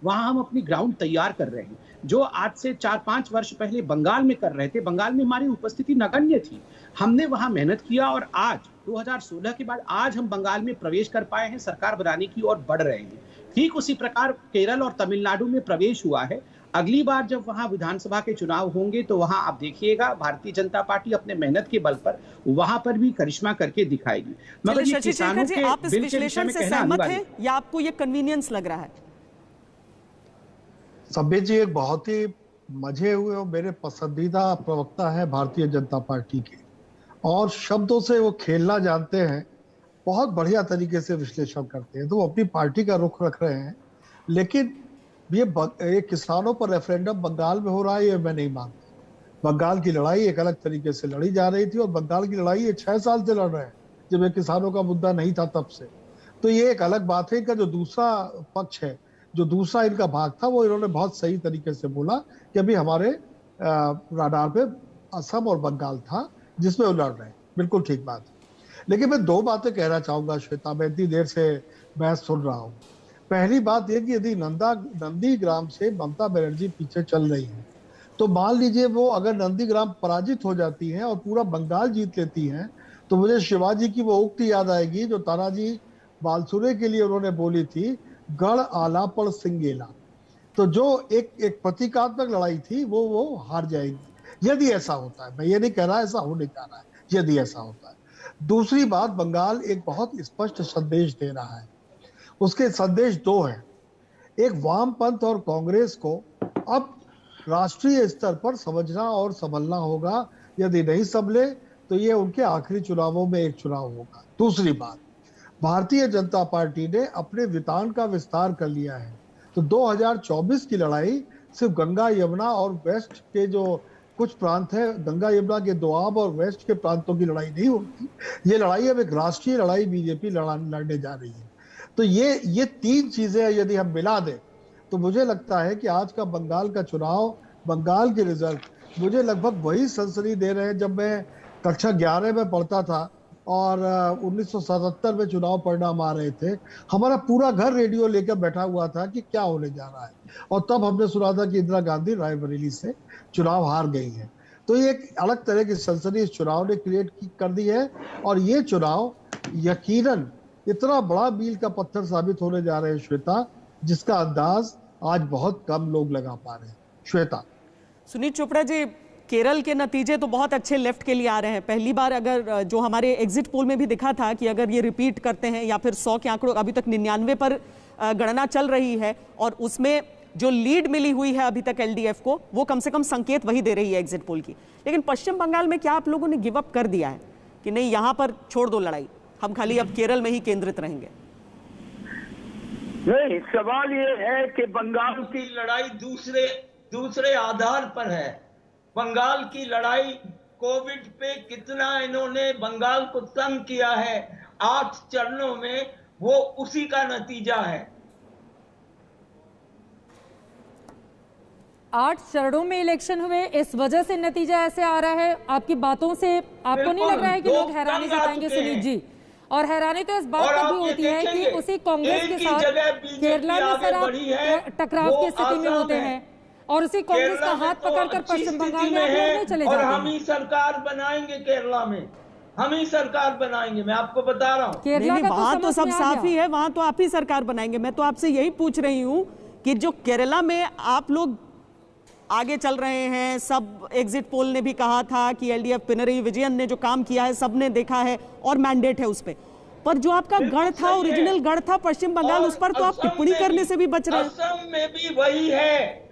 वहां हम अपनी ग्राउंड तैयार कर रहे हैं। जो आज से 4-5 वर्ष पहले बंगाल में कर रहे थे, बंगाल में हमारी उपस्थिति नगण्य थी। हमने वहां मेहनत किया और आज 2016 के बाद आज हम बंगाल में प्रवेश कर पाए हैं, सरकार बनाने की ओर बढ़ रहे हैं। ठीक उसी प्रकार केरल और तमिलनाडु में प्रवेश हुआ है। अगली बार जब वहां विधानसभा के चुनाव होंगे तो वहां आप देखिएगा भारतीय जनता पार्टी अपने मेहनत के बल पर वहां पर भी करिश्मा करके दिखाएगी। मगर ये शशि शेखर जी, आप इस विश्लेषण से सहमत हैं या आपको ये कन्वीनियंस लग रहा है? सभ्य जी एक बहुत ही मजे हुए और मेरे पसंदीदा प्रवक्ता है भारतीय जनता पार्टी के, और शब्दों से वो खेलना जानते हैं, बहुत बढ़िया तरीके से विश्लेषण करते हैं। तो वो अपनी पार्टी का रुख रख रहे हैं, लेकिन ये किसानों पर रेफरेंडम बंगाल में हो रहा है, ये मैं नहीं मानता। बंगाल की लड़ाई एक अलग तरीके से लड़ी जा रही थी, और बंगाल की लड़ाई ये 6 साल से लड़ रहे हैं, जब ये किसानों का मुद्दा नहीं था तब से। तो ये एक अलग बात है। इनका जो दूसरा पक्ष है, जो दूसरा इनका भाग था, वो इन्होंने बहुत सही तरीके से बोला कि अभी हमारे राडार पे असम और बंगाल था जिसमें वो लड़ रहे हैं। बिल्कुल ठीक बात है। लेकिन मैं 2 बातें कहना चाहूंगा श्वेता, मैं इतनी देर से बहस सुन रहा हूँ। पहली बात यह कि यदि नंदीग्राम से ममता बनर्जी पीछे चल रही है, तो मान लीजिए वो अगर नंदीग्राम पराजित हो जाती है और पूरा बंगाल जीत लेती है, तो मुझे शिवाजी की वो उक्ति याद आएगी जो तानाजी बालसुरे के लिए उन्होंने बोली थी, गढ़ आला पर सिंगेला। तो जो एक प्रतीकात्मक लड़ाई थी वो हार जाएगी यदि ऐसा होता है। मैं ये नहीं कह रहा ऐसा होने जा रहा है, यदि ऐसा होता है। दूसरी बात, बंगाल एक बहुत स्पष्ट संदेश दे रहा है। उसके संदेश 2 हैं। एक, वामपंथ और कांग्रेस को अब राष्ट्रीय स्तर पर समझना और संभलना होगा। यदि नहीं संभले तो ये उनके आखिरी चुनावों में एक चुनाव होगा। दूसरी बात, भारतीय जनता पार्टी ने अपने वितान का विस्तार कर लिया है। तो 2024 की लड़ाई सिर्फ गंगा यमुना और वेस्ट के जो कुछ प्रांत है, गंगा यमुना के दोआब और वेस्ट के प्रांतों की लड़ाई नहीं होगी। ये लड़ाई अब एक राष्ट्रीय लड़ाई बीजेपी लड़ने जा रही है। तो ये 3 चीजें यदि हम मिला दें, तो मुझे लगता है कि आज का बंगाल का चुनाव, बंगाल के रिजल्ट मुझे लगभग वही सनसनी दे रहे हैं जब मैं कक्षा 11 में पढ़ता था और 1977 में चुनाव परिणाम आ रहे थे। हमारा पूरा घर रेडियो लेकर बैठा हुआ था कि क्या होने जा रहा है, और तब हमने सुना था कि इंदिरा गांधी रायबरेली से चुनाव हार गई है। तो ये एक अलग तरह की सनसनी इस चुनाव ने क्रिएट कर दी है, और ये चुनाव यकीनन इतना बड़ा मील का पत्थर साबित होने जा रहे हैं श्वेता, जिसका अंदाज आज बहुत कम लोग लगा पा रहे हैं। श्वेता। सुनीत चोपड़ा जी, केरल के नतीजे तो बहुत अच्छे लेफ्ट के लिए आ रहे हैं। पहली बार अगर जो हमारे एग्जिट पोल में भी दिखा था कि अगर ये रिपीट करते हैं या फिर 100 के आंकड़ों, अभी तक 99 पर गणना चल रही है, और उसमें जो लीड मिली हुई है अभी तक एलडीएफ को, वो कम से कम संकेत वही दे रही है एग्जिट पोल की। लेकिन पश्चिम बंगाल में क्या आप लोगों ने गिव अप कर दिया है कि नहीं, यहां पर छोड़ दो लड़ाई, हम खाली अब केरल में ही केंद्रित रहेंगे? नहीं, सवाल ये है कि बंगाल की लड़ाई दूसरे आधार पर है। बंगाल की लड़ाई कोविड पे कितना इन्होंने बंगाल को तंग किया है 8 चरणों में, वो उसी का नतीजा है। 8 चरणों में इलेक्शन हुए, इस वजह से नतीजा ऐसे आ रहा है। आपकी बातों से आपको नहीं लग रहा है कि लोग हैरानी जताएंगे सुनीत जी? और हैरानी तो इस बात पर भी होती है कि उसी कांग्रेस के साथ केरला में सर आप टकराव की स्थिति में होते हैं, और उसी कांग्रेस का हाथ पकड़कर पश्चिम बंगाल में आप नहीं चले जाते हैं। हम ही सरकार बनाएंगे केरला में, हम ही सरकार बनाएंगे, मैं आपको बता रहा हूँ। नहीं, वहां तो सब साफ ही है, वहां तो आप ही सरकार बनाएंगे। मैं तो आपसे यही पूछ रही हूँ कि जो केरला में आप लोग आगे चल रहे हैं, सब एग्जिट पोल ने भी कहा था कि एलडीएफ पिनरई विजयन ने जो काम किया है सबने देखा है और मैंडेट है उस पर जो आपका गढ़ था, ओरिजिनल गढ़ था पश्चिम बंगाल, उस पर तो आप टिप्पणी करने से भी बच रहे हैं। असम में भी वही है।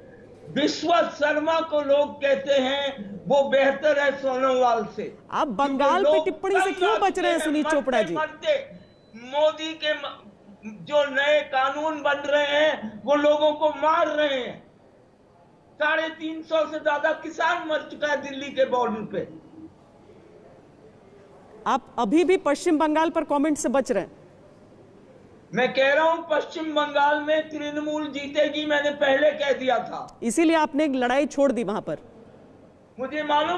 विश्वत शर्मा को लोग कहते हैं वो बेहतर है सोनोवाल से। आप बंगाल पे टिप्पणी से क्यों बच रहे हैं सुनीत चोपड़ा जी? मोदी के जो नए कानून बन रहे हैं वो लोगों को मार रहे हैं। 350 से ज्यादा किसान मर चुका है दिल्ली के बॉर्डर पे। आप अभी भी पश्चिम बंगाल पर कमेंट से बच रहे हैं? मैं कह रहा हूं पश्चिम बंगाल में तृणमूल जीतेगी, मैंने पहले कह दिया था। इसीलिए आपने एक लड़ाई छोड़ दी वहां पर? मुझे मालूम